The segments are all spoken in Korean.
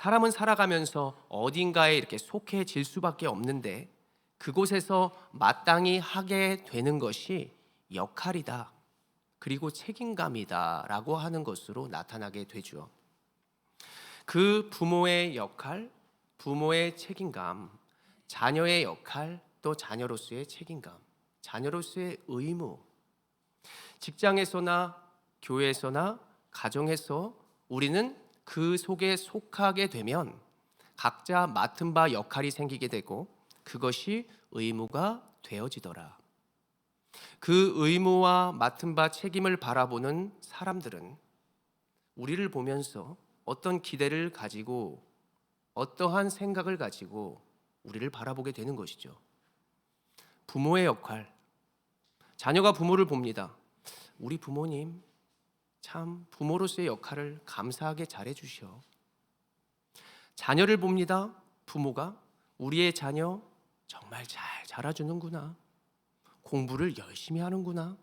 사람은 살아가면서 어딘가에 이렇게 속해질 수밖에 없는데 그곳에서 마땅히 하게 되는 것이 역할이다. 그리고 책임감이다라고 하는 것으로 나타나게 되죠. 그 부모의 역할, 부모의 책임감, 자녀의 역할, 또 자녀로서의 책임감, 자녀로서의 의무, 직장에서나 교회에서나 가정에서 우리는 그 속에 속하게 되면 각자 맡은 바 역할이 생기게 되고 그것이 의무가 되어지더라. 그 의무와 맡은 바 책임을 바라보는 사람들은 우리를 보면서 어떤 기대를 가지고 어떠한 생각을 가지고 우리를 바라보게 되는 것이죠. 부모의 역할, 자녀가 부모를 봅니다. 우리 부모님 참 부모로서의 역할을 감사하게 잘해 주셔. 자녀를 봅니다. 부모가 우리의 자녀 정말 잘 자라주는구나. 공부를 열심히 하는구나.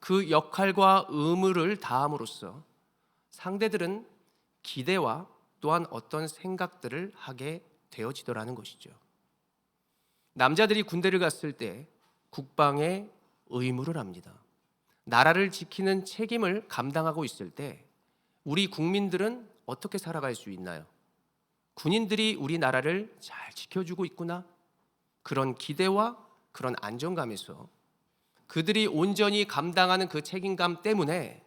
그 역할과 의무를 다함으로써 상대들은 기대와 또한 어떤 생각들을 하게 되어지더라는 것이죠. 남자들이 군대를 갔을 때 국방의 의무를 합니다. 나라를 지키는 책임을 감당하고 있을 때 우리 국민들은 어떻게 살아갈 수 있나요? 군인들이 우리나라를 잘 지켜주고 있구나. 그런 기대와 그런 안정감에서 그들이 온전히 감당하는 그 책임감 때문에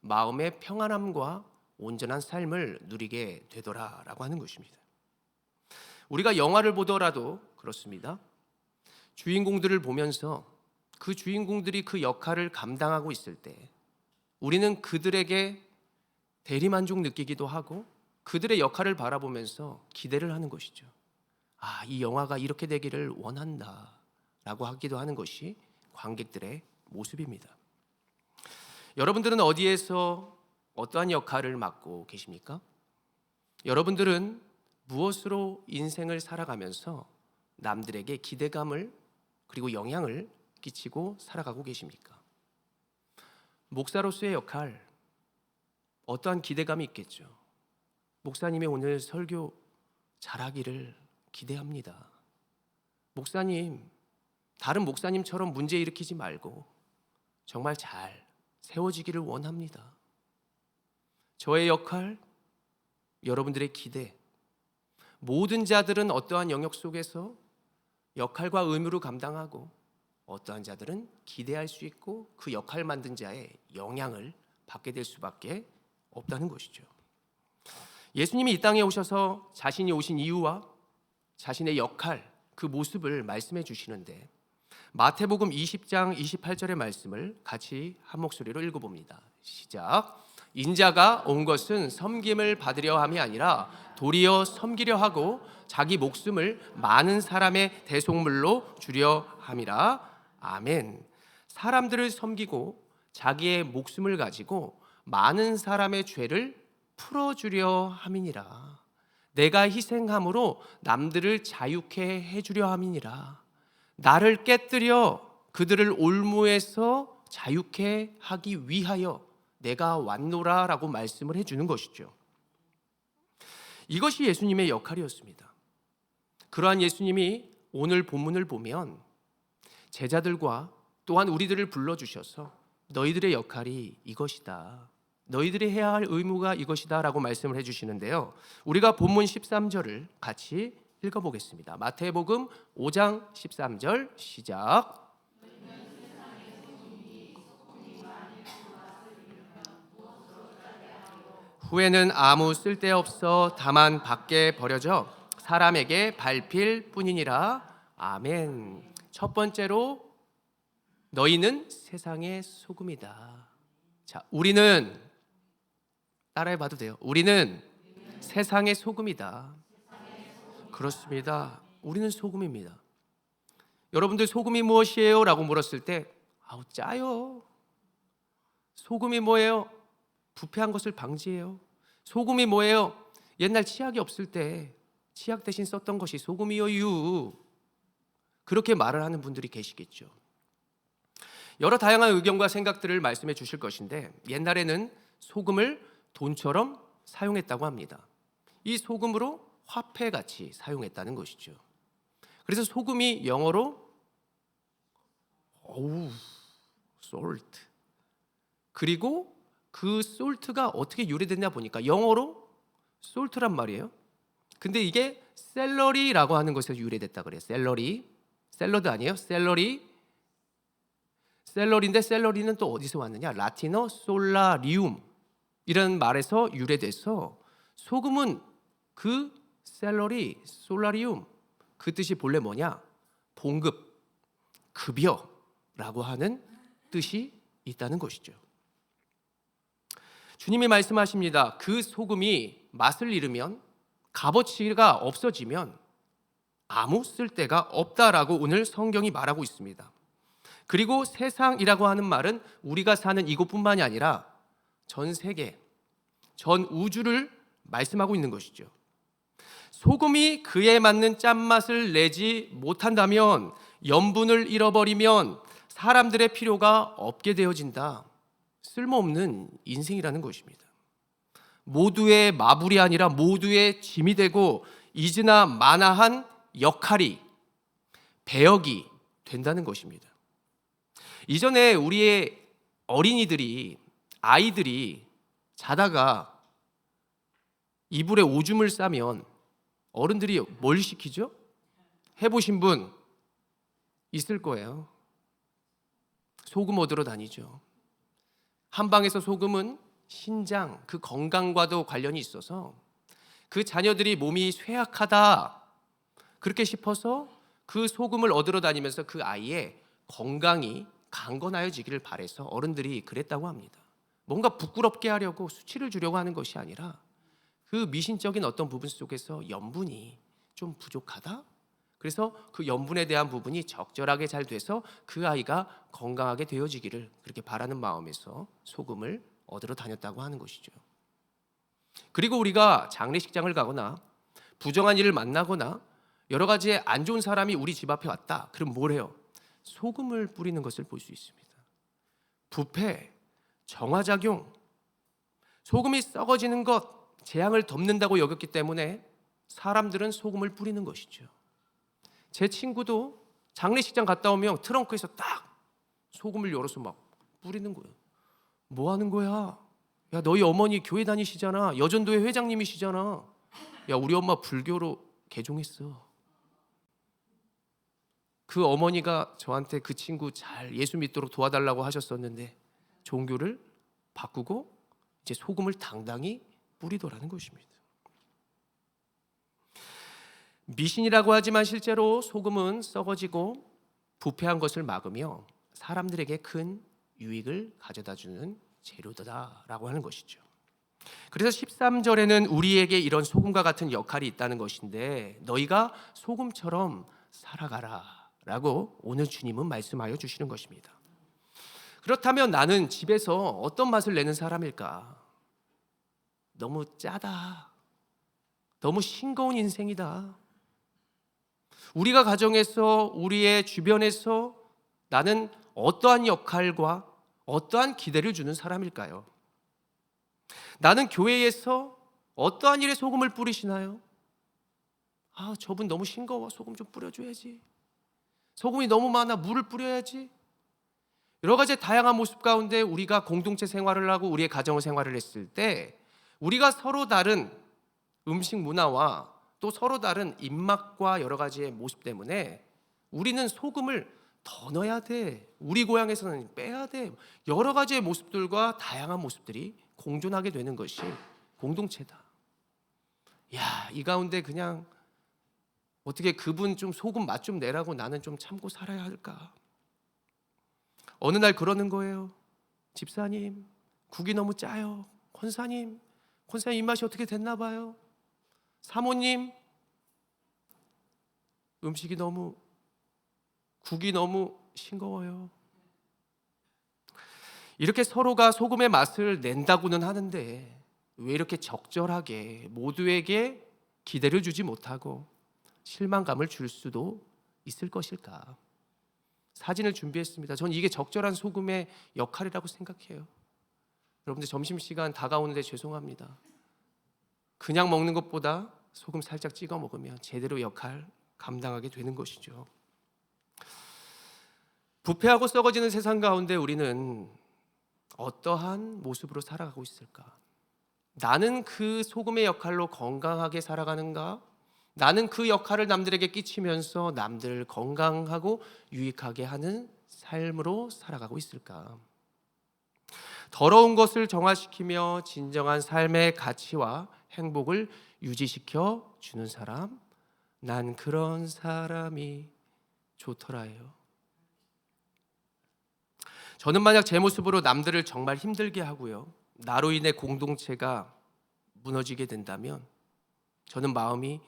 마음의 평안함과 온전한 삶을 누리게 되더라라고 하는 것입니다. 우리가 영화를 보더라도 그렇습니다. 주인공들을 보면서 그 주인공들이 그 역할을 감당하고 있을 때 우리는 그들에게 대리만족 느끼기도 하고 그들의 역할을 바라보면서 기대를 하는 것이죠. 아, 이 영화가 이렇게 되기를 원한다 라고 하기도 하는 것이 관객들의 모습입니다. 여러분들은 어디에서 어떠한 역할을 맡고 계십니까? 여러분들은 무엇으로 인생을 살아가면서 남들에게 기대감을 그리고 영향을 끼치고 살아가고 계십니까? 목사로서의 역할, 어떠한 기대감이 있겠죠. 목사님이 오늘 설교 잘하기를 기대합니다. 목사님, 다른 목사님처럼 문제 일으키지 말고 정말 잘 세워지기를 원합니다. 저의 역할, 여러분들의 기대, 모든 자들은 어떠한 영역 속에서 역할과 의무를 감당하고 어떠한 자들은 기대할 수 있고 그 역할 만든 자의 영향을 받게 될 수밖에 없다는 것이죠. 예수님이 이 땅에 오셔서 자신이 오신 이유와 자신의 역할, 그 모습을 말씀해 주시는데 마태복음 20장 28절의 말씀을 같이 한 목소리로 읽어봅니다. 시작. 인자가 온 것은 섬김을 받으려 함이 아니라 도리어 섬기려 하고 자기 목숨을 많은 사람의 대속물로 주려 함이라. 아멘. 사람들을 섬기고 자기의 목숨을 가지고 많은 사람의 죄를 풀어주려 함이니라. 내가 희생함으로 남들을 자유케 해주려 함이니라. 나를 깨뜨려 그들을 올무에서 자유케 하기 위하여 내가 왔노라 라고 말씀을 해주는 것이죠. 이것이 예수님의 역할이었습니다. 그러한 예수님이 오늘 본문을 보면 제자들과 또한 우리들을 불러주셔서 너희들의 역할이 이것이다. 너희들이 해야 할 의무가 이것이다 라고 말씀을 해주시는데요. 우리가 본문 13절을 같이 읽어보겠습니다. 마태복음 5장 13절 시작. 후에는 아무 쓸데없어 다만 밖에 버려져 사람에게 밟힐 뿐이니라. 아멘. 첫 번째로 너희는 세상의 소금이다. 자, 우리는 따라해봐도 돼요. 우리는 세상의 소금이다. 그렇습니다. 우리는 소금입니다. 여러분들 소금이 무엇이에요? 라고 물었을 때 아우 짜요. 소금이 뭐예요? 부패한 것을 방지해요. 소금이 뭐예요? 옛날 치약이 없을 때 치약 대신 썼던 것이 소금이요. 그렇게 말을 하는 분들이 계시겠죠. 여러 다양한 의견과 생각들을 말씀해 주실 것인데 옛날에는 소금을 돈처럼 사용했다고 합니다. 이 소금으로 화폐같이 사용했다는 것이죠. 그래서 소금이 영어로 salt. 그리고 그 salt가 어떻게 유래됐냐 보니까 영어로 salt란 말이에요. 근데 이게 샐러리라고 하는 것에서 유래됐다 그래요. 샐러리. 샐러드 아니에요? 샐러리인데 샐러리는 또 어디서 왔느냐? 라틴어 솔라리움 이런 말에서 유래돼서 소금은 그 샐러리, 솔라리움 그 뜻이 본래 뭐냐? 봉급, 급여라고 하는 뜻이 있다는 것이죠. 주님이 말씀하십니다. 그 소금이 맛을 잃으면, 값어치가 없어지면 아무 쓸데가 없다라고 오늘 성경이 말하고 있습니다. 그리고 세상이라고 하는 말은 우리가 사는 이곳뿐만이 아니라 전 세계, 전 우주를 말씀하고 있는 것이죠. 소금이 그에 맞는 짠맛을 내지 못한다면, 염분을 잃어버리면 사람들의 필요가 없게 되어진다. 쓸모없는 인생이라는 것입니다. 모두의 마블이 아니라 모두의 짐이 되고 이즈나 마나한 역할이, 배역이 된다는 것입니다. 이전에 우리의 아이들이 자다가 이불에 오줌을 싸면 어른들이 뭘 시키죠? 해보신 분 있을 거예요. 소금 얻으러 다니죠. 한방에서 소금은 신장, 그 건강과도 관련이 있어서 그 자녀들이 몸이 쇠약하다 그렇게 싶어서 그 소금을 얻으러 다니면서 그 아이의 건강이 강건하여지기를 바라서 어른들이 그랬다고 합니다. 뭔가 부끄럽게 하려고 수치를 주려고 하는 것이 아니라 그 미신적인 어떤 부분 속에서 염분이 좀 부족하다? 그래서 그 염분에 대한 부분이 적절하게 잘 돼서 그 아이가 건강하게 되어지기를 그렇게 바라는 마음에서 소금을 얻으러 다녔다고 하는 것이죠. 그리고 우리가 장례식장을 가거나 부정한 일을 만나거나 여러 가지 안 좋은 사람이 우리 집 앞에 왔다. 그럼 뭘 해요? 소금을 뿌리는 것을 볼 수 있습니다. 부패, 정화작용, 소금이 썩어지는 것, 재앙을 덮는다고 여겼기 때문에 사람들은 소금을 뿌리는 것이죠. 제 친구도 장례식장 갔다 오면 트렁크에서 딱 소금을 열어서 막 뿌리는 거예요. 뭐 하는 거야? 야, 너희 어머니 교회 다니시잖아. 여전도회 회장님이시잖아. 야, 우리 엄마 불교로 개종했어. 그 어머니가 저한테 그 친구 잘 예수 믿도록 도와달라고 하셨었는데 종교를 바꾸고 이제 소금을 당당히 뿌리더라는 것입니다. 미신이라고 하지만 실제로 소금은 썩어지고 부패한 것을 막으며 사람들에게 큰 유익을 가져다주는 재료다라고 하는 것이죠. 그래서 13절에는 우리에게 이런 소금과 같은 역할이 있다는 것인데 너희가 소금처럼 살아가라 라고 오늘 주님은 말씀하여 주시는 것입니다. 그렇다면 나는 집에서 어떤 맛을 내는 사람일까? 너무 짜다. 너무 싱거운 인생이다. 우리가 가정에서 우리의 주변에서 나는 어떠한 역할과 어떠한 기대를 주는 사람일까요? 나는 교회에서 어떠한 일에 소금을 뿌리시나요? 아, 저분 너무 싱거워. 소금 좀 뿌려줘야지. 소금이 너무 많아. 물을 뿌려야지. 여러 가지 다양한 모습 가운데 우리가 공동체 생활을 하고 우리의 가정 생활을 했을 때 우리가 서로 다른 음식 문화와 또 서로 다른 입맛과 여러 가지의 모습 때문에 우리는 소금을 더 넣어야 돼. 우리 고향에서는 빼야 돼. 여러 가지의 모습들과 다양한 모습들이 공존하게 되는 것이 공동체다. 야, 이 가운데 그냥 어떻게 그분 좀 소금 맛 좀 내라고 나는 좀 참고 살아야 할까? 어느 날 그러는 거예요. 집사님, 국이 너무 짜요. 권사님 입맛이 어떻게 됐나 봐요. 사모님, 국이 너무 싱거워요. 이렇게 서로가 소금의 맛을 낸다고는 하는데 왜 이렇게 적절하게 모두에게 기대를 주지 못하고 실망감을 줄 수도 있을 것일까? 사진을 준비했습니다. 전 이게 적절한 소금의 역할이라고 생각해요. 여러분들 점심시간 다가오는데 죄송합니다. 그냥 먹는 것보다 소금 살짝 찍어 먹으면 제대로 역할 감당하게 되는 것이죠. 부패하고 썩어지는 세상 가운데 우리는 어떠한 모습으로 살아가고 있을까? 나는 그 소금의 역할로 건강하게 살아가는가? 나는 그 역할을 남들에게 끼치면서 남들을 건강하고 유익하게 하는 삶으로 살아가고 있을까? 더러운 것을 정화시키며 진정한 삶의 가치와 행복을 유지시켜 주는 사람, 난 그런 사람이 좋더라요. 저는 만약 제 모습으로 남들을 정말 힘들게 하고요, 나로 인해 공동체가 무너지게 된다면 저는 마음이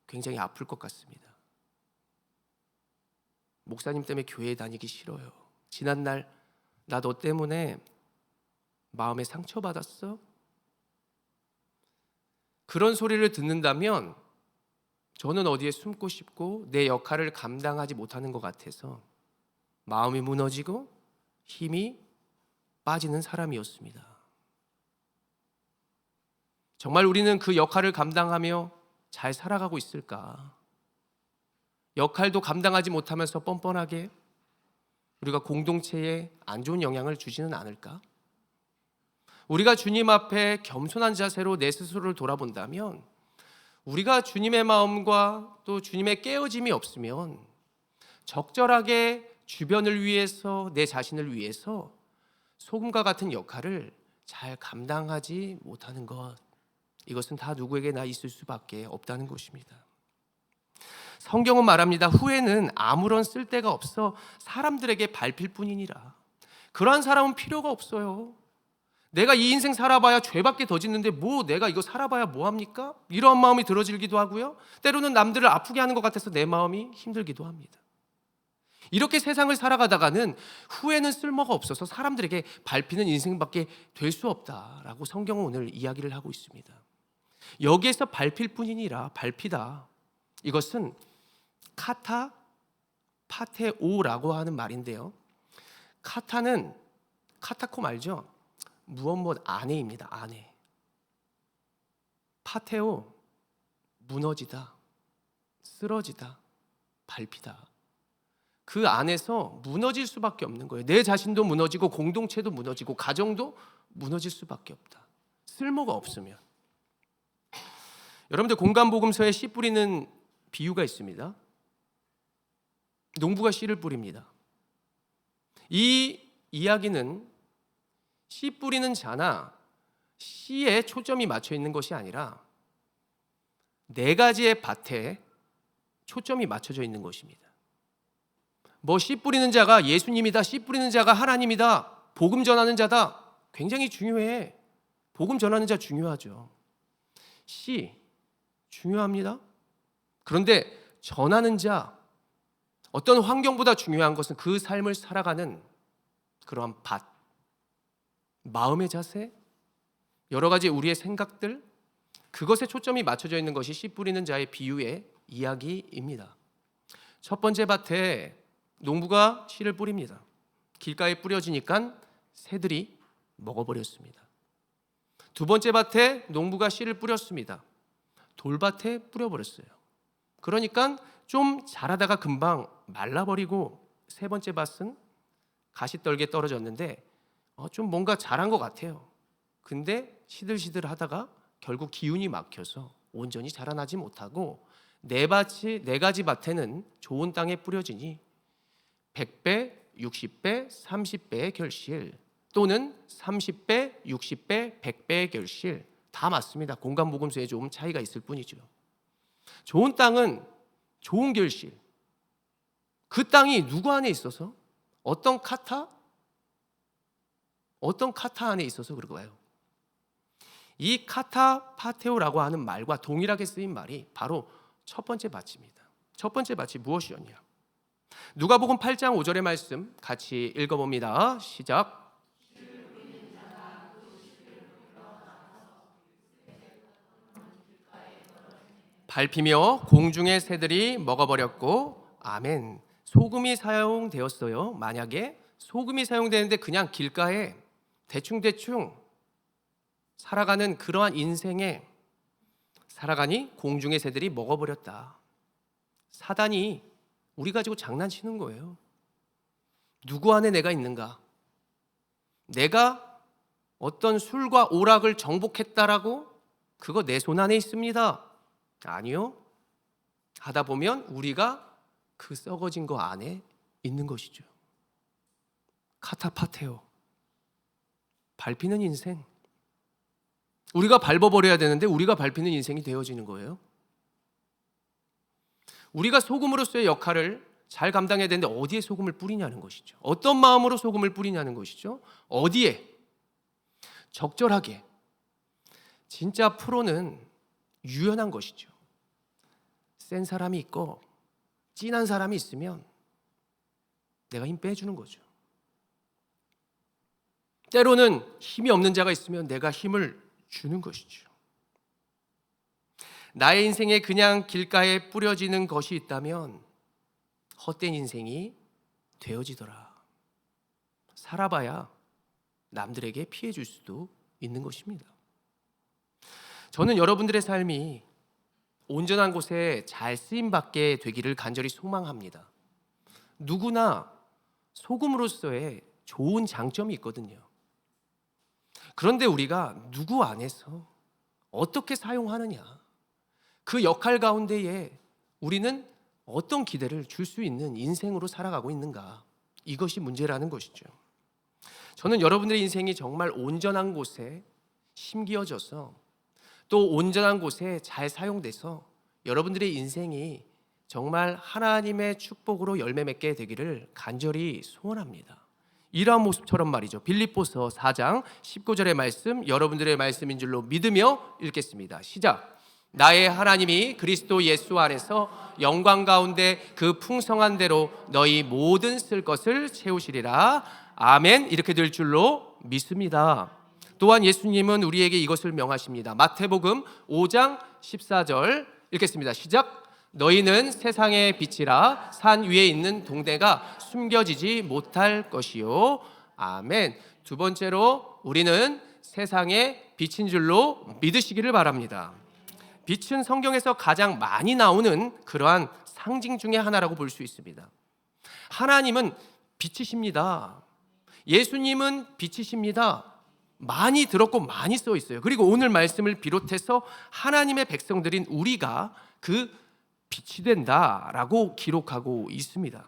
굉장히 아플 것 같습니다. 목사님 때문에 교회에 다니기 싫어요. 지난날 나 너 때문에 마음에 상처받았어? 그런 소리를 듣는다면 저는 어디에 숨고 싶고 내 역할을 감당하지 못하는 것 같아서 마음이 무너지고 힘이 빠지는 사람이었습니다. 정말 우리는 그 역할을 감당하며 잘 살아가고 있을까? 역할도 감당하지 못하면서 뻔뻔하게 우리가 공동체에 안 좋은 영향을 주지는 않을까? 우리가 주님 앞에 겸손한 자세로 내 스스로를 돌아본다면, 우리가 주님의 마음과 또 주님의 깨어짐이 없으면 적절하게 주변을 위해서, 내 자신을 위해서 소금과 같은 역할을 잘 감당하지 못하는 것, 이것은 다 누구에게나 있을 수밖에 없다는 것입니다. 성경은 말합니다. 후회는 아무런 쓸데가 없어 사람들에게 밟힐 뿐이니라. 그러한 사람은 필요가 없어요. 내가 이 인생 살아봐야 죄밖에 더 짓는데 뭐 내가 이거 살아봐야 뭐합니까? 이러한 마음이 들어지기도 하고요, 때로는 남들을 아프게 하는 것 같아서 내 마음이 힘들기도 합니다. 이렇게 세상을 살아가다가는 후회는 쓸모가 없어서 사람들에게 밟히는 인생밖에 될 수 없다라고 성경은 오늘 이야기를 하고 있습니다. 여기에서 밟힐 뿐이니라, 밟히다, 이것은 카타 파테오라고 하는 말인데요, 카타는 카타콤 알죠? 무엇 안에입니다. 안에. 파테오, 무너지다, 쓰러지다, 밟히다. 그 안에서 무너질 수밖에 없는 거예요. 내 자신도 무너지고 공동체도 무너지고 가정도 무너질 수밖에 없다. 쓸모가 없으면. 여러분들 공간복음서에 씨 뿌리는 비유가 있습니다. 농부가 씨를 뿌립니다. 이 이야기는 씨 뿌리는 자나 씨에 초점이 맞춰 있는 것이 아니라 네 가지의 밭에 초점이 맞춰져 있는 것입니다. 뭐 씨 뿌리는 자가 예수님이다, 씨 뿌리는 자가 하나님이다, 복음 전하는 자다, 굉장히 중요해. 복음 전하는 자 중요하죠. 씨 중요합니다. 그런데 전하는 자, 어떤 환경보다 중요한 것은 그 삶을 살아가는 그러한 밭, 마음의 자세, 여러 가지 우리의 생각들, 그것에 초점이 맞춰져 있는 것이 씨 뿌리는 자의 비유의 이야기입니다. 첫 번째 밭에 농부가 씨를 뿌립니다. 길가에 뿌려지니까 새들이 먹어버렸습니다. 두 번째 밭에 농부가 씨를 뿌렸습니다. 돌밭에 뿌려버렸어요. 그러니까 좀 자라다가 금방 말라버리고, 세 번째 밭은 가시떨게 떨어졌는데 좀 뭔가 자란 것 같아요. 근데 시들시들 하다가 결국 기운이 막혀서 온전히 자라나지 못하고, 네 가지 밭에는 좋은 땅에 뿌려지니 100배, 60배, 30배의 결실, 또는 30배, 60배, 100배의 결실, 다 맞습니다. 공간복음서에 좀 차이가 있을 뿐이죠. 좋은 땅은 좋은 결실. 그 땅이 누구 안에 있어서? 어떤 카타 안에 있어서 그럴까요? 이 카타 파테오라고 하는 말과 동일하게 쓰인 말이 바로 첫 번째 밭입니다. 첫 번째 밭이 무엇이었냐? 누가복음 8장 5절의 말씀 같이 읽어봅니다. 시작. 밟히며 공중의 새들이 먹어버렸고, 아멘. 소금이 사용되었어요. 만약에 소금이 사용되는데 그냥 길가에 대충대충 살아가는 그러한 인생에 살아가니 공중의 새들이 먹어버렸다. 사단이 우리 가지고 장난치는 거예요. 누구 안에 내가 있는가? 내가 어떤 술과 오락을 정복했다라고? 그거 내 손 안에 있습니다. 아니요. 하다 보면 우리가 그 썩어진 거 안에 있는 것이죠. 카타파테오. 밟히는 인생. 우리가 밟아버려야 되는데 우리가 밟히는 인생이 되어지는 거예요. 우리가 소금으로서의 역할을 잘 감당해야 되는데 어디에 소금을 뿌리냐는 것이죠. 어떤 마음으로 소금을 뿌리냐는 것이죠. 어디에? 적절하게. 진짜 프로는 유연한 것이죠. 센 사람이 있고 진한 사람이 있으면 내가 힘 빼주는 거죠. 때로는 힘이 없는 자가 있으면 내가 힘을 주는 것이죠. 나의 인생에 그냥 길가에 뿌려지는 것이 있다면 헛된 인생이 되어지더라. 살아봐야 남들에게 피해 줄 수도 있는 것입니다. 저는 여러분들의 삶이 온전한 곳에 잘 쓰임받게 되기를 간절히 소망합니다. 누구나 소금으로서의 좋은 장점이 있거든요. 그런데 우리가 누구 안에서 어떻게 사용하느냐, 그 역할 가운데에 우리는 어떤 기대를 줄 수 있는 인생으로 살아가고 있는가, 이것이 문제라는 것이죠. 저는 여러분들의 인생이 정말 온전한 곳에 심기어져서 또 온전한 곳에 잘 사용돼서 여러분들의 인생이 정말 하나님의 축복으로 열매 맺게 되기를 간절히 소원합니다. 이러한 모습처럼 말이죠. 빌립보서 4장 19절의 말씀, 여러분들의 말씀인 줄로 믿으며 읽겠습니다. 시작. 나의 하나님이 그리스도 예수 안에서 영광 가운데 그 풍성한 대로 너희 모든 쓸 것을 채우시리라. 아멘. 이렇게 될 줄로 믿습니다. 또한 예수님은 우리에게 이것을 명하십니다. 마태복음 5장 14절 읽겠습니다. 시작. 너희는 세상의 빛이라. 산 위에 있는 동대가 숨겨지지 못할 것이요. 아멘. 두 번째로 우리는 세상의 빛인 줄로 믿으시기를 바랍니다. 빛은 성경에서 가장 많이 나오는 그러한 상징 중에 하나라고 볼 수 있습니다. 하나님은 빛이십니다. 예수님은 빛이십니다. 많이 들었고 많이 써 있어요. 그리고 오늘 말씀을 비롯해서 하나님의 백성들인 우리가 그 빛이 된다라고 기록하고 있습니다.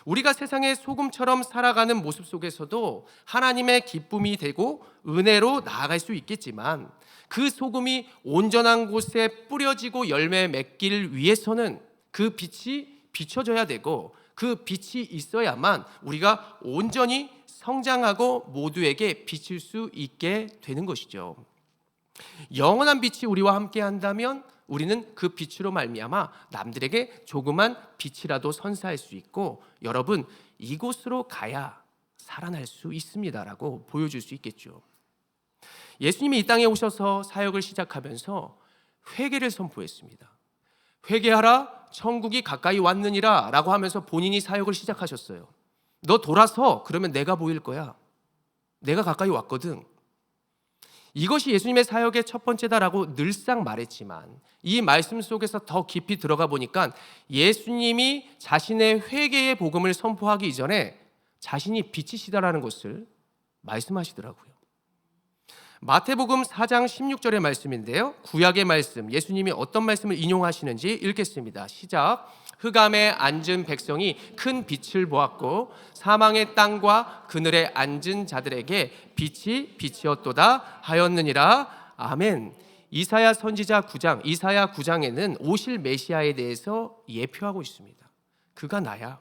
우리가 세상의 소금처럼 살아가는 모습 속에서도 하나님의 기쁨이 되고 은혜로 나아갈 수 있겠지만 그 소금이 온전한 곳에 뿌려지고 열매 맺기를 위해서는 그 빛이 비춰져야 되고 그 빛이 있어야만 우리가 온전히 성장하고 모두에게 비칠 수 있게 되는 것이죠. 영원한 빛이 우리와 함께 한다면 우리는 그 빛으로 말미암아 남들에게 조그만 빛이라도 선사할 수 있고, 여러분 이곳으로 가야 살아날 수 있습니다라고 보여줄 수 있겠죠. 예수님이 이 땅에 오셔서 사역을 시작하면서 회개를 선포했습니다. 회개하라, 천국이 가까이 왔느니라 라고 하면서 본인이 사역을 시작하셨어요. 너 돌아서, 그러면 내가 보일 거야. 내가 가까이 왔거든. 이것이 예수님의 사역의 첫 번째다라고 늘상 말했지만 이 말씀 속에서 더 깊이 들어가 보니까 예수님이 자신의 회개의 복음을 선포하기 이전에 자신이 빛이시다라는 것을 말씀하시더라고요. 마태복음 4장 16절의 말씀인데요, 구약의 말씀, 예수님이 어떤 말씀을 인용하시는지 읽겠습니다. 시작. 흑암에 앉은 백성이 큰 빛을 보았고 사망의 땅과 그늘에 앉은 자들에게 빛이 빛이었도다 하였느니라. 아멘. 이사야 선지자 9장, 이사야 9장에는 오실 메시아에 대해서 예표하고 있습니다. 그가 나야.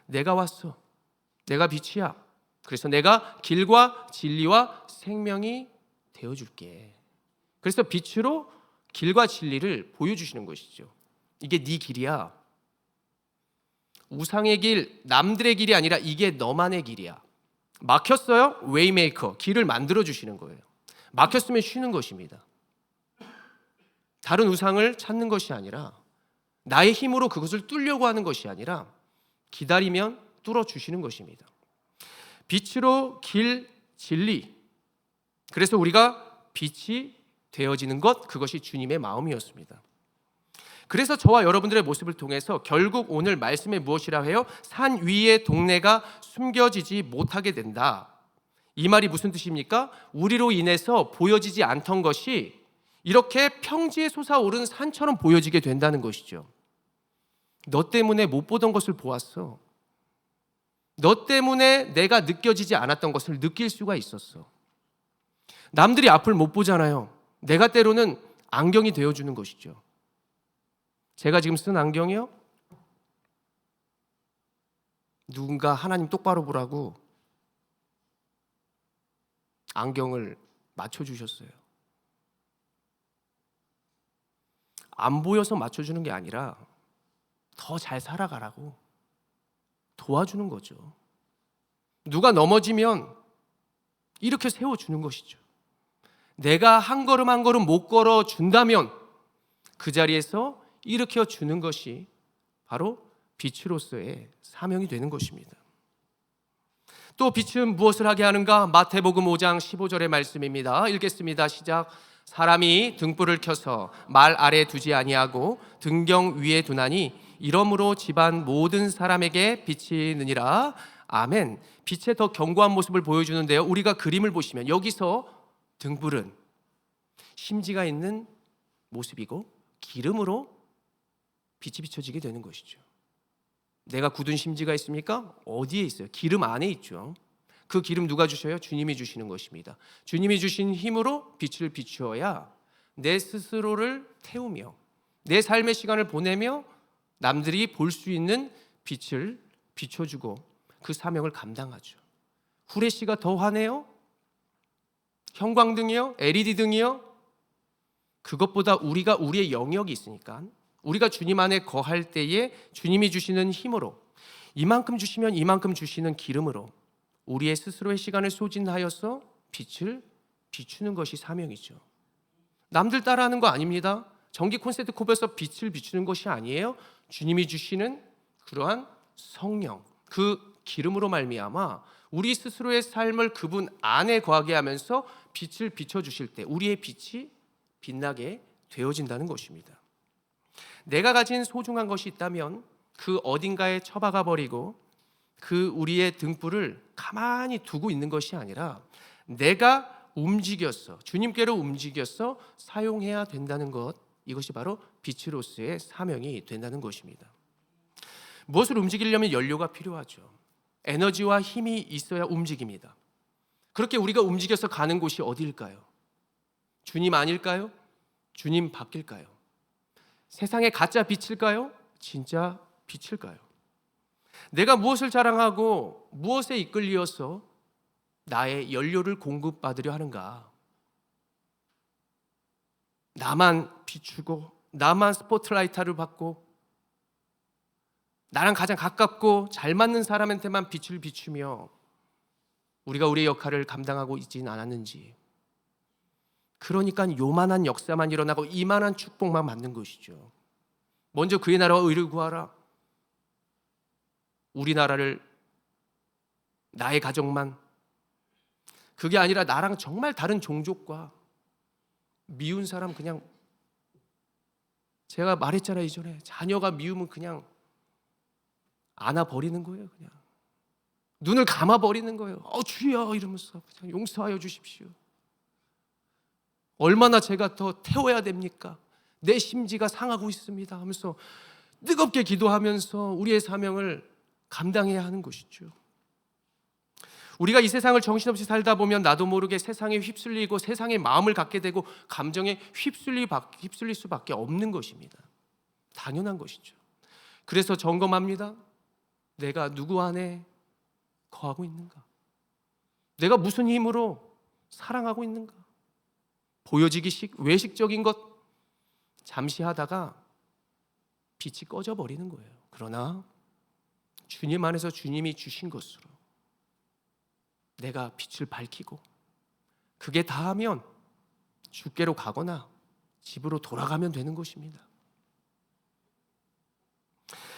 내가 왔어. 내가 빛이야. 그래서 내가 길과 진리와 생명이 되어줄게. 그래서 빛으로 길과 진리를 보여주시는 것이죠. 이게 네 길이야. 우상의 길, 남들의 길이 아니라 이게 너만의 길이야. 막혔어요? 웨이메이커, 길을 만들어 주시는 거예요. 막혔으면 쉬는 것입니다. 다른 우상을 찾는 것이 아니라, 나의 힘으로 그것을 뚫려고 하는 것이 아니라 기다리면 뚫어 주시는 것입니다. 빛으로 길, 진리. 그래서 우리가 빛이 되어지는 것, 그것이 주님의 마음이었습니다. 그래서 저와 여러분들의 모습을 통해서 결국 오늘 말씀에 무엇이라 해요? 산 위의 동네가 숨겨지지 못하게 된다. 이 말이 무슨 뜻입니까? 우리로 인해서 보여지지 않던 것이 이렇게 평지에 솟아오른 산처럼 보여지게 된다는 것이죠. 너 때문에 못 보던 것을 보았어. 너 때문에 내가 느껴지지 않았던 것을 느낄 수가 있었어. 남들이 앞을 못 보잖아요. 내가 때로는 안경이 되어주는 것이죠. 제가 지금 쓴 안경이요? 누군가 하나님 똑바로 보라고 안경을 맞춰주셨어요. 안 보여서 맞춰주는 게 아니라 더 잘 살아가라고 도와주는 거죠. 누가 넘어지면 이렇게 세워주는 것이죠. 내가 한 걸음 한 걸음 못 걸어준다면 그 자리에서 일으켜 주는 것이 바로 빛으로서의 사명이 되는 것입니다. 또 빛은 무엇을 하게 하는가? 마태복음 5장 15절의 말씀입니다. 읽겠습니다. 시작. 사람이 등불을 켜서 말 아래 두지 아니하고 등경 위에 두나니 이러므로 집안 모든 사람에게 빛이 느니라. 아멘. 빛의 더 견고한 모습을 보여주는데요. 우리가 그림을 보시면 여기서 등불은 심지가 있는 모습이고 기름으로 빛이 비춰지게 되는 것이죠. 내가 굳은 심지가 있습니까? 어디에 있어요? 기름 안에 있죠. 그 기름 누가 주셔요? 주님이 주시는 것입니다. 주님이 주신 힘으로 빛을 비추어야 내 스스로를 태우며 내 삶의 시간을 보내며 남들이 볼 수 있는 빛을 비춰주고 그 사명을 감당하죠. 후레쉬가 더 하네요? 형광등이요? LED 등이요? 그것보다 우리가 우리의 영역이 있으니까 우리가 주님 안에 거할 때에 주님이 주시는 힘으로 이만큼 주시면 이만큼 주시는 기름으로 우리의 스스로의 시간을 소진하여서 빛을 비추는 것이 사명이죠. 남들 따라하는 거 아닙니다. 정기 콘서트 컵에서 빛을 비추는 것이 아니에요. 주님이 주시는 그러한 성령, 그 기름으로 말미암아 우리 스스로의 삶을 그분 안에 거하게 하면서 빛을 비춰주실 때 우리의 빛이 빛나게 되어진다는 것입니다. 내가 가진 소중한 것이 있다면 그 어딘가에 처박아 버리고 그 우리의 등불을 가만히 두고 있는 것이 아니라 내가 움직여서 주님께로 움직여서 사용해야 된다는 것, 이것이 바로 빛으로서의 사명이 된다는 것입니다. 무엇을 움직이려면 연료가 필요하죠. 에너지와 힘이 있어야 움직입니다. 그렇게 우리가 움직여서 가는 곳이 어디일까요? 주님 아닐까요? 주님 밖일까요? 세상의 가짜 빛일까요? 진짜 빛일까요? 내가 무엇을 자랑하고 무엇에 이끌려서 나의 연료를 공급받으려 하는가? 나만 비추고 나만 스포트라이트를 받고 나랑 가장 가깝고 잘 맞는 사람한테만 빛을 비추며 우리가 우리의 역할을 감당하고 있지는 않았는지, 그러니까 요만한 역사만 일어나고 이만한 축복만 받는 것이죠. 먼저 그의 나라와 의를 구하라. 우리나라를, 나의 가정만, 그게 아니라 나랑 정말 다른 종족과 미운 사람, 그냥 제가 말했잖아요 이전에, 자녀가 미우면 그냥 안아버리는 거예요. 그냥 눈을 감아버리는 거예요. 주여 이러면서 그냥 용서하여 주십시오. 얼마나 제가 더 태워야 됩니까? 내 심지가 상하고 있습니다 하면서 뜨겁게 기도하면서 우리의 사명을 감당해야 하는 것이죠. 우리가 이 세상을 정신없이 살다 보면 나도 모르게 세상에 휩쓸리고 세상의 마음을 갖게 되고 감정에 휩쓸릴 수밖에 없는 것입니다. 당연한 것이죠. 그래서 점검합니다. 내가 누구 안에 거하고 있는가? 내가 무슨 힘으로 사랑하고 있는가? 보여지기 외식적인 것 잠시 하다가 빛이 꺼져 버리는 거예요. 그러나 주님 안에서 주님이 주신 것으로 내가 빛을 밝히고 그게 다하면 주께로 가거나 집으로 돌아가면 되는 것입니다.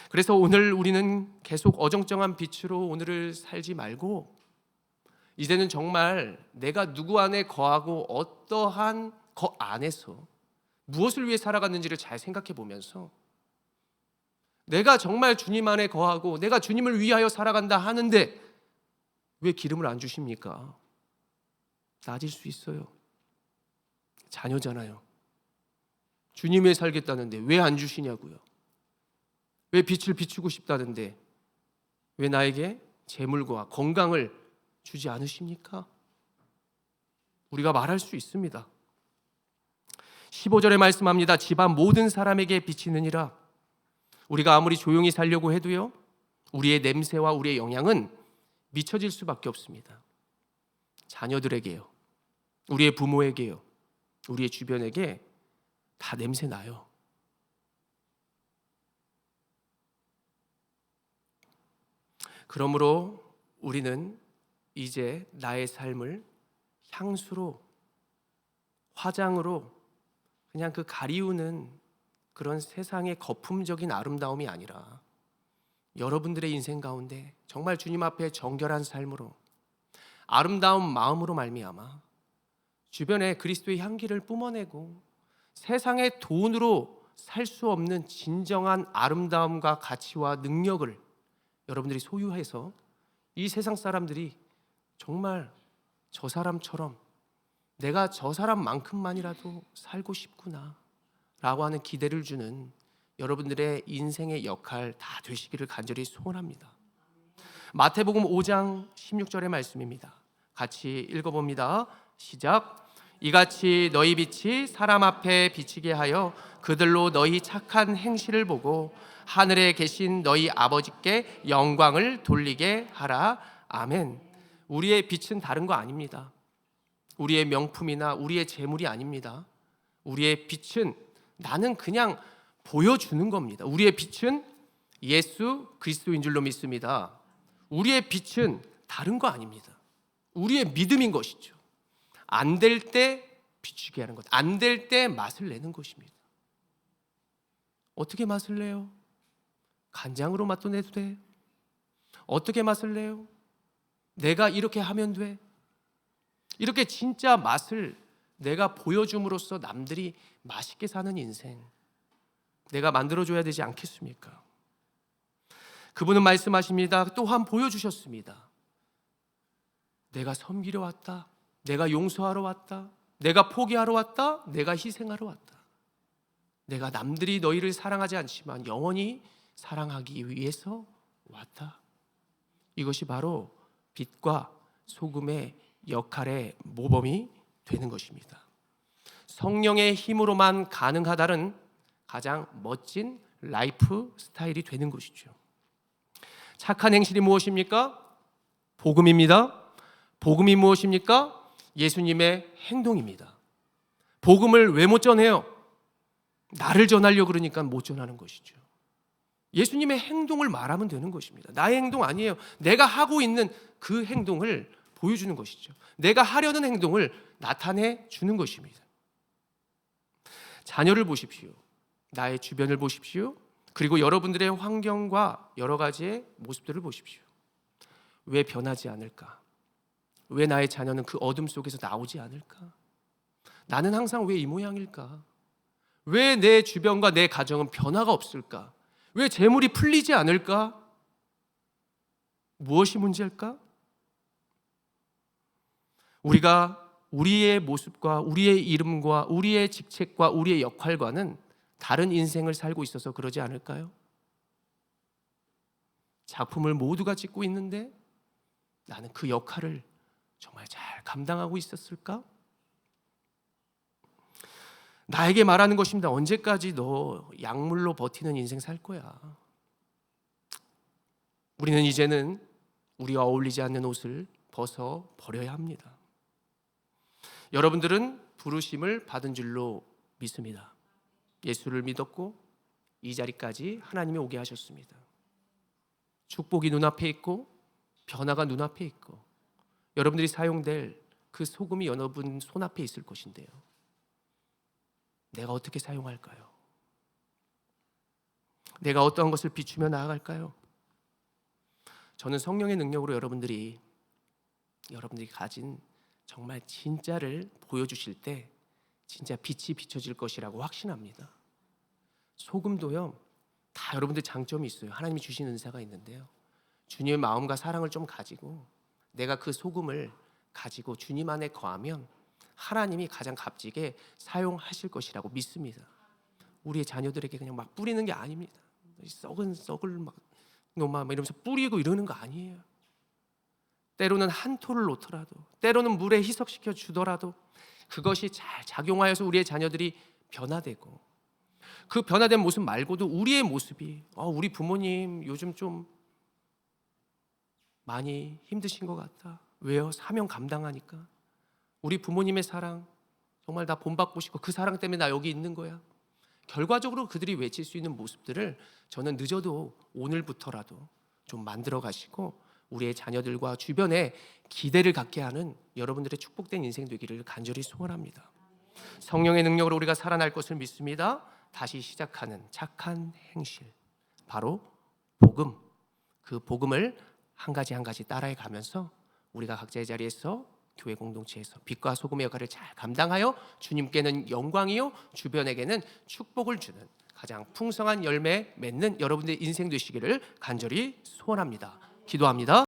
그래서 오늘 우리는 계속 어정쩡한 빛으로 오늘을 살지 말고 이제는 정말 내가 누구 안에 거하고 어떠한 그 안에서 무엇을 위해 살아갔는지를 잘 생각해 보면서 내가 정말 주님 안에 거하고 내가 주님을 위하여 살아간다 하는데 왜 기름을 안 주십니까? 나아질 수 있어요. 자녀잖아요. 주님 위해 살겠다는데 왜 안 주시냐고요. 왜 빛을 비추고 싶다는데 왜 나에게 재물과 건강을 주지 않으십니까? 우리가 말할 수 있습니다. 15절에 말씀합니다. 집안 모든 사람에게 비치느니라. 우리가 아무리 조용히 살려고 해도요, 우리의 냄새와 우리의 영향은 미쳐질 수밖에 없습니다. 자녀들에게요, 우리의 부모에게요, 우리의 주변에게 다 냄새 나요. 그러므로 우리는 이제 나의 삶을 향수로, 화장으로 그냥 그 가리우는 그런 세상의 거품적인 아름다움이 아니라 여러분들의 인생 가운데 정말 주님 앞에 정결한 삶으로 아름다운 마음으로 말미암아 주변에 그리스도의 향기를 뿜어내고 세상의 돈으로 살 수 없는 진정한 아름다움과 가치와 능력을 여러분들이 소유해서 이 세상 사람들이 정말 저 사람처럼 내가 저 사람만큼만이라도 살고 싶구나 라고 하는 기대를 주는 여러분들의 인생의 역할 다 되시기를 간절히 소원합니다. 마태복음 5장 16절의 말씀입니다. 같이 읽어봅니다. 시작. 이같이 너희 빛이 사람 앞에 비치게 하여 그들로 너희 착한 행실을 보고 하늘에 계신 너희 아버지께 영광을 돌리게 하라. 아멘. 우리의 빛은 다른 거 아닙니다. 우리의 명품이나 우리의 재물이 아닙니다. 우리의 빛은 나는 그냥 보여주는 겁니다. 우리의 빛은 예수 그리스도인 줄로 믿습니다. 우리의 빛은 다른 거 아닙니다. 우리의 믿음인 것이죠. 안 될 때 비추게 하는 것, 안 될 때 맛을 내는 것입니다. 어떻게 맛을 내요? 간장으로 맛도 내도 돼. 어떻게 맛을 내요? 내가 이렇게 하면 돼. 이렇게 진짜 맛을 내가 보여줌으로써 남들이 맛있게 사는 인생 내가 만들어줘야 되지 않겠습니까? 그분은 말씀하십니다. 또한 보여주셨습니다. 내가 섬기러 왔다. 내가 용서하러 왔다. 내가 포기하러 왔다. 내가 희생하러 왔다. 내가 남들이 너희를 사랑하지 않지만 영원히 사랑하기 위해서 왔다. 이것이 바로 빛과 소금의 역할의 모범이 되는 것입니다. 성령의 힘으로만 가능하다는 가장 멋진 라이프 스타일이 되는 것이죠. 착한 행실이 무엇입니까? 복음입니다. 복음이 무엇입니까? 예수님의 행동입니다. 복음을 왜 못 전해요? 나를 전하려고 그러니까 못 전하는 것이죠. 예수님의 행동을 말하면 되는 것입니다. 나의 행동 아니에요. 내가 하고 있는 그 행동을 보여주는 것이죠. 내가 하려는 행동을 나타내 주는 것입니다. 자녀를 보십시오. 나의 주변을 보십시오. 그리고 여러분들의 환경과 여러 가지의 모습들을 보십시오. 왜 변하지 않을까? 왜 나의 자녀는 그 어둠 속에서 나오지 않을까? 나는 항상 왜 이 모양일까? 왜 내 주변과 내 가정은 변화가 없을까? 왜 재물이 풀리지 않을까? 무엇이 문제일까? 우리가 우리의 모습과 우리의 이름과 우리의 직책과 우리의 역할과는 다른 인생을 살고 있어서 그러지 않을까요? 작품을 모두가 찍고 있는데 나는 그 역할을 정말 잘 감당하고 있었을까? 나에게 말하는 것입니다. 언제까지 너 약물로 버티는 인생 살 거야? 우리는 이제는 우리와 어울리지 않는 옷을 벗어 버려야 합니다. 여러분들은 부르심을 받은 줄로 믿습니다. 예수를 믿었고 이 자리까지 하나님이 오게 하셨습니다. 축복이 눈앞에 있고 변화가 눈앞에 있고 여러분들이 사용될 그 소금이 여러분 손앞에 있을 것인데요. 내가 어떻게 사용할까요? 내가 어떠한 것을 비추며 나아갈까요? 저는 성령의 능력으로 여러분들이 가진 정말 진짜를 보여주실 때 진짜 빛이 비춰질 것이라고 확신합니다. 소금도요, 다 여러분들 장점이 있어요. 하나님이 주신 은사가 있는데요, 주님의 마음과 사랑을 좀 가지고 내가 그 소금을 가지고 주님 안에 거하면 하나님이 가장 값지게 사용하실 것이라고 믿습니다. 우리의 자녀들에게 그냥 막 뿌리는 게 아닙니다. 썩을 막 놈아 이러면서 뿌리고 이러는 거 아니에요. 때로는 한 톨을 놓더라도, 때로는 물에 희석시켜 주더라도 그것이 잘 작용하여서 우리의 자녀들이 변화되고, 그 변화된 모습 말고도 우리의 모습이 우리 부모님 요즘 좀 많이 힘드신 것 같다. 왜요? 사명 감당하니까. 우리 부모님의 사랑 정말 나 본받고 싶고 그 사랑 때문에 나 여기 있는 거야. 결과적으로 그들이 외칠 수 있는 모습들을 저는 늦어도 오늘부터라도 좀 만들어 가시고 우리의 자녀들과 주변에 기대를 갖게 하는 여러분들의 축복된 인생 되기를 간절히 소원합니다. 성령의 능력으로 우리가 살아날 것을 믿습니다. 다시 시작하는 착한 행실, 바로 복음. 그 복음을 한 가지 한 가지 따라해 가면서 우리가 각자의 자리에서 교회 공동체에서 빛과 소금의 역할을 잘 감당하여 주님께는 영광이요 주변에게는 축복을 주는 가장 풍성한 열매 맺는 여러분들의 인생 되시기를 간절히 소원합니다. 기도합니다.